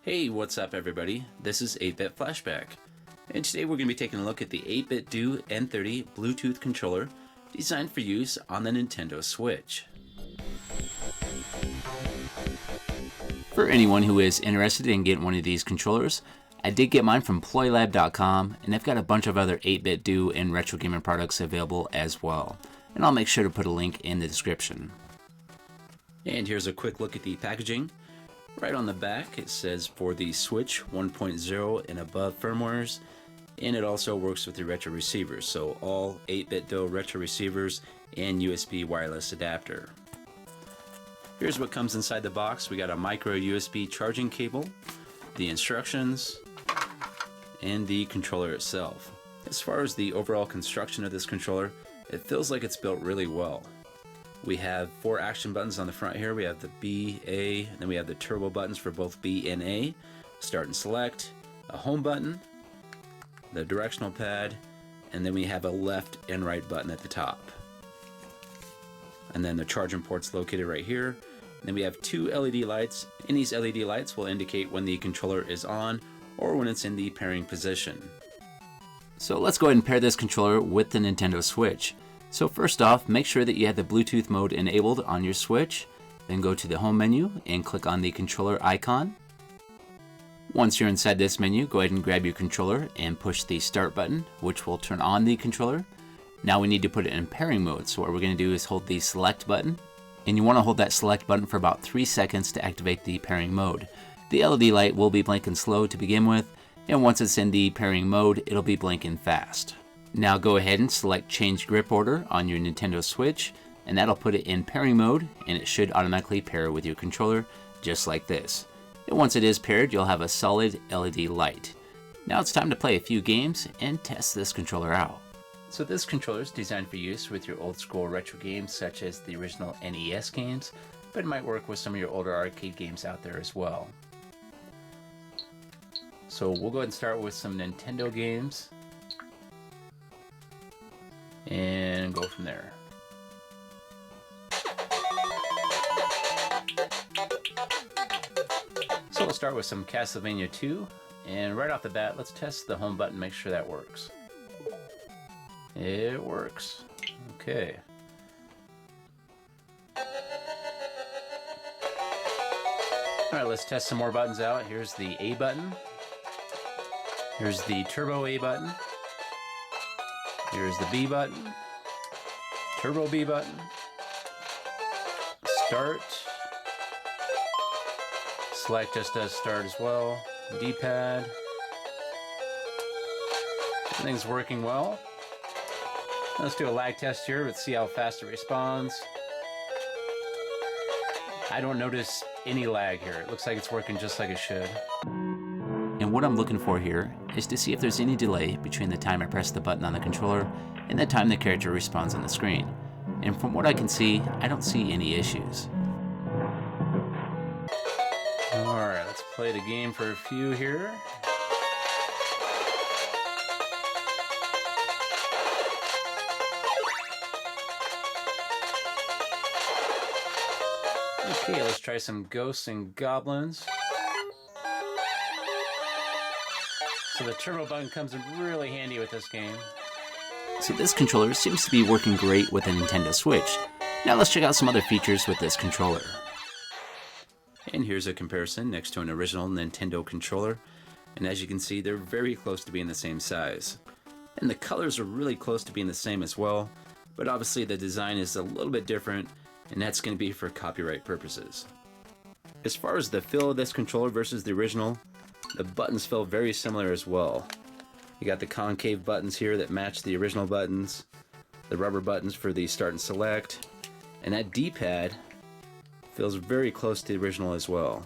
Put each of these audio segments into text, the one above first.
Hey, what's up everybody? This is 8-Bit Flashback, and today we're going to be taking a look at the 8BitDo N30 Bluetooth controller designed for use on the Nintendo Switch. For anyone who is interested in getting one of these controllers, I did get mine from ploylab.com, and they've got a bunch of other 8BitDo and retro gaming products available as well, and I'll make sure to put a link in the description. And here's a quick look at the packaging. Right on the back it says for the Switch 1.0 and above firmwares, and it also works with the retro receivers, so all 8BitDo retro receivers and USB wireless adapter. Here's what comes inside the box. We got a micro USB charging cable, the instructions, and the controller itself. As far as the overall construction of this controller, it feels like it's built really well. We have 4 action buttons on the front here. We have the B, A, and then we have the turbo buttons for both B and A. Start and select, a home button, the directional pad, and then we have a left and right button at the top. And then the charging port's located right here. And then we have 2 LED lights, and these LED lights will indicate when the controller is on or when it's in the pairing position. So let's go ahead and pair this controller with the Nintendo Switch. So first off, make sure that you have the Bluetooth mode enabled on your Switch. Then go to the home menu and click on the controller icon. Once you're inside this menu, go ahead and grab your controller and push the start button, which will turn on the controller. Now we need to put it in pairing mode, so what we're going to do is hold the select button, and you want to hold that select button for about 3 seconds to activate the pairing mode. The LED light will be blinking slow to begin with, and once it's in the pairing mode, it'll be blinking fast. Now go ahead and select change grip order on your Nintendo Switch, and that'll put it in pairing mode, and it should automatically pair with your controller just like this. And once it is paired, you'll have a solid LED light. Now it's time to play a few games and test this controller out. So this controller is designed for use with your old school retro games such as the original NES games, but it might work with some of your older arcade games out there as well. So we'll go ahead and start with some Nintendo games and go from there. So we'll start with some Castlevania 2, and right off the bat, let's test the home button, make sure that works. It works. Okay. Alright, let's test some more buttons out. Here's the A button. Here's the turbo A button. Here's the B button, turbo B button, start, select just does start as well, D-pad, everything's working well. Let's do a lag test here, let's see how fast it responds. I don't notice any lag here, it looks like it's working just like it should. And what I'm looking for here is to see if there's any delay between the time I press the button on the controller and the time the character responds on the screen. And from what I can see, I don't see any issues. Alright, let's play the game for a few here. Okay, let's try some Ghosts and Goblins. So the turbo button comes in really handy with this game. So this controller seems to be working great with the Nintendo Switch. Now let's check out some other features with this controller. And here's a comparison next to an original Nintendo controller. And as you can see, they're very close to being the same size. And the colors are really close to being the same as well. But obviously the design is a little bit different, and that's going to be for copyright purposes. As far as the feel of this controller versus the original, the buttons feel very similar as well. You got the concave buttons here that match the original buttons, the rubber buttons for the start and select, and that D-pad feels very close to the original as well.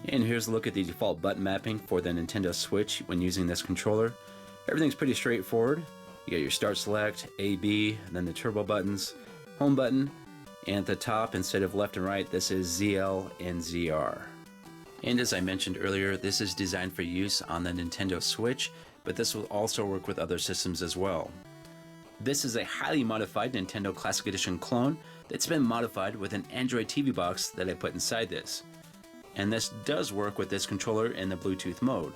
And here's a look at the default button mapping for the Nintendo Switch when using this controller. Everything's pretty straightforward. You got your start select, A, B, and then the turbo buttons, home button, and at the top, instead of left and right, this is ZL and ZR. And as I mentioned earlier, this is designed for use on the Nintendo Switch, but this will also work with other systems as well. This is a highly modified Nintendo Classic Edition clone that's been modified with an Android TV box that I put inside this. and this does work with this controller in the Bluetooth mode.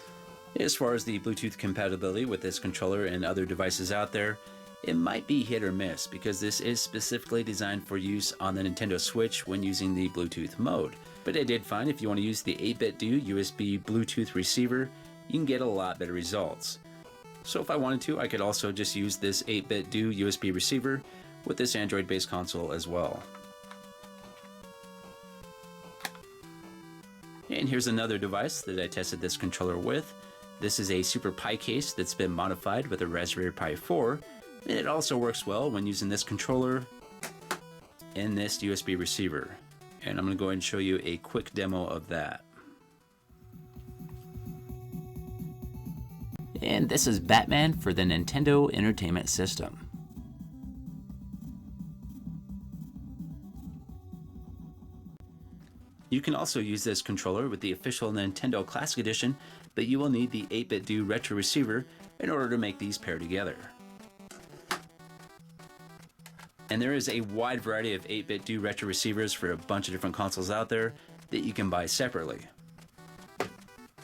As far as the Bluetooth compatibility with this controller and other devices out there, it might be hit or miss because this is specifically designed for use on the Nintendo Switch when using the Bluetooth mode. But I did find if you want to use the 8BitDo USB Bluetooth receiver, you can get a lot better results. So if I wanted to, I could also just use this 8BitDo USB receiver with this Android-based console as well. And here's another device that I tested this controller with. This is a Super Pi case that's been modified with a Raspberry Pi 4, and it also works well when using this controller and this USB receiver. And I'm going to go ahead and show you a quick demo of that. And this is Batman for the Nintendo Entertainment System. You can also use this controller with the official Nintendo Classic Edition, but you will need the 8BitDo Retro Receiver in order to make these pair together. And there is a wide variety of 8BitDo Retro Receivers for a bunch of different consoles out there that you can buy separately.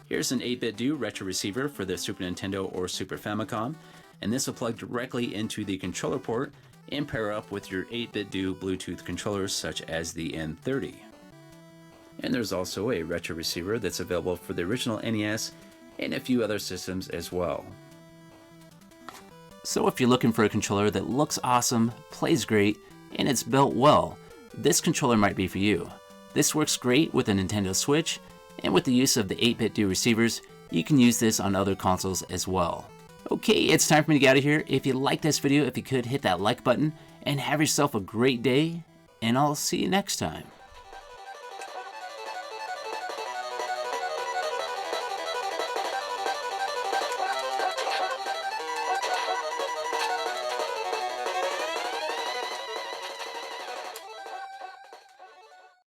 Here's an 8BitDo Retro Receiver for the Super Nintendo or Super Famicom, and this will plug directly into the controller port and pair up with your 8BitDo Bluetooth controllers such as the N30. And there's also a retro receiver that's available for the original NES and a few other systems as well. So if you're looking for a controller that looks awesome, plays great, and it's built well, this controller might be for you. This works great with a Nintendo Switch, and with the use of the 8BitDo receivers, you can use this on other consoles as well. Okay, it's time for me to get out of here. If you like this video, if you could hit that like button, and have yourself a great day, and I'll see you next time.